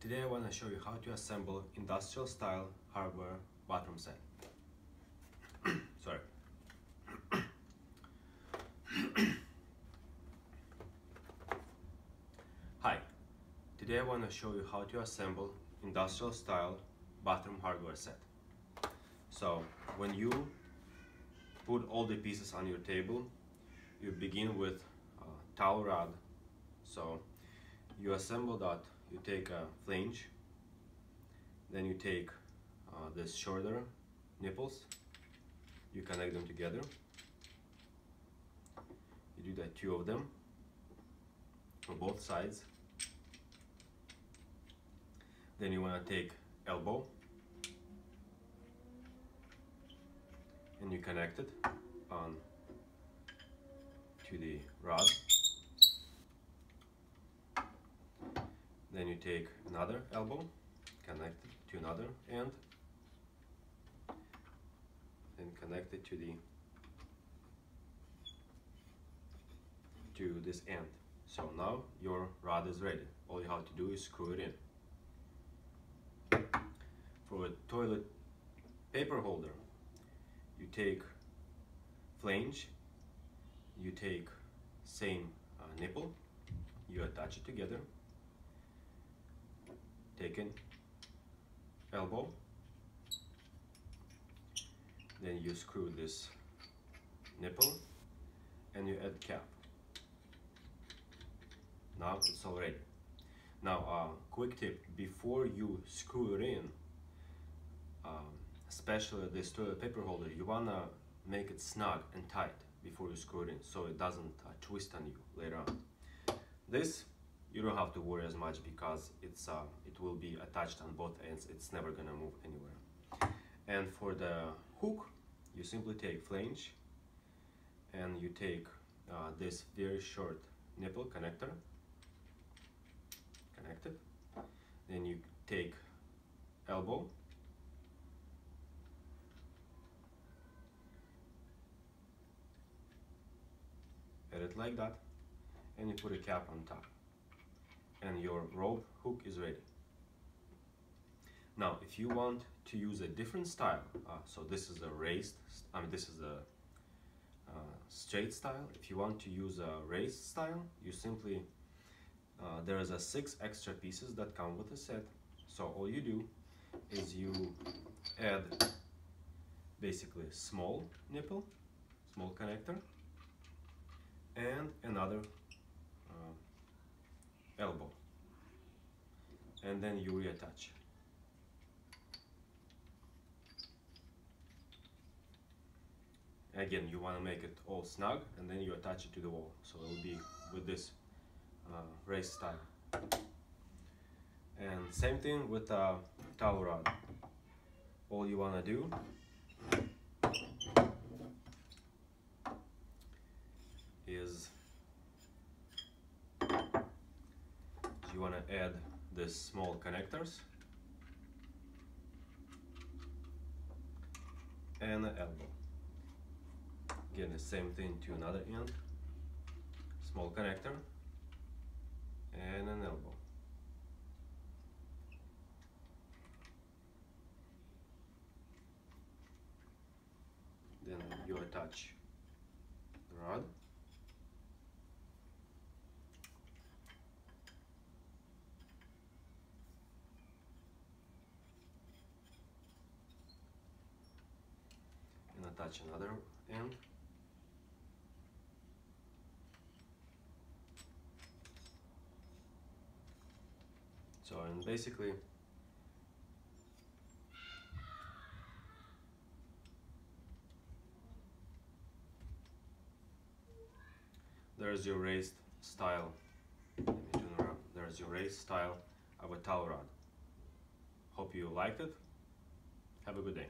Today I want to show you how to assemble industrial style hardware bathroom set. Sorry. Hi, today I want to show you how to assemble industrial style bathroom hardware set. So when you put all the pieces on your table, you begin with towel rod. So you assemble that. You take a flange, then you take this shoulder nipples, you connect them together, you do that 2 of them for both sides. Then you want to take elbow and you connect it on to the rod. Then you take another elbow, connect it to another end, and connect it to this end. So now your rod is ready. All you have to do is screw it in. For a toilet paper holder, you take flange, you take same nipple, you attach it together. Take an elbow, then you screw this nipple and you add cap. Now it's all ready. Now quick tip, before you screw it in, especially this toilet paper holder, you wanna make it snug and tight before you screw it in so it doesn't twist on you later on. This you don't have to worry as much because it will be attached on both ends. It's never gonna move anywhere. And for the hook, you simply take flange and you take this very short nipple connector, connect it. Then you take elbow, add it like that, and you put a cap on top. And your robe hook is ready. Now, if you want to use a different style, so this is a raised, this is a straight style. If you want to use a raised style, you simply, there is 6 extra pieces that come with the set. So all you do is you add basically small nipple, small connector, and another elbow, and then you reattach. Again, you want to make it all snug, and then you attach it to the wall, so it will be with this raised style. And same thing with a towel rod. All you want to do is you want to add these small connectors and an elbow. Again, the same thing to another end, small connector and an elbow. Then you attach the rod. Attach another end. So, and basically there's your raised style. Let me turn around. There's your raised style of a towel rod. Hope you liked it. Have a good day.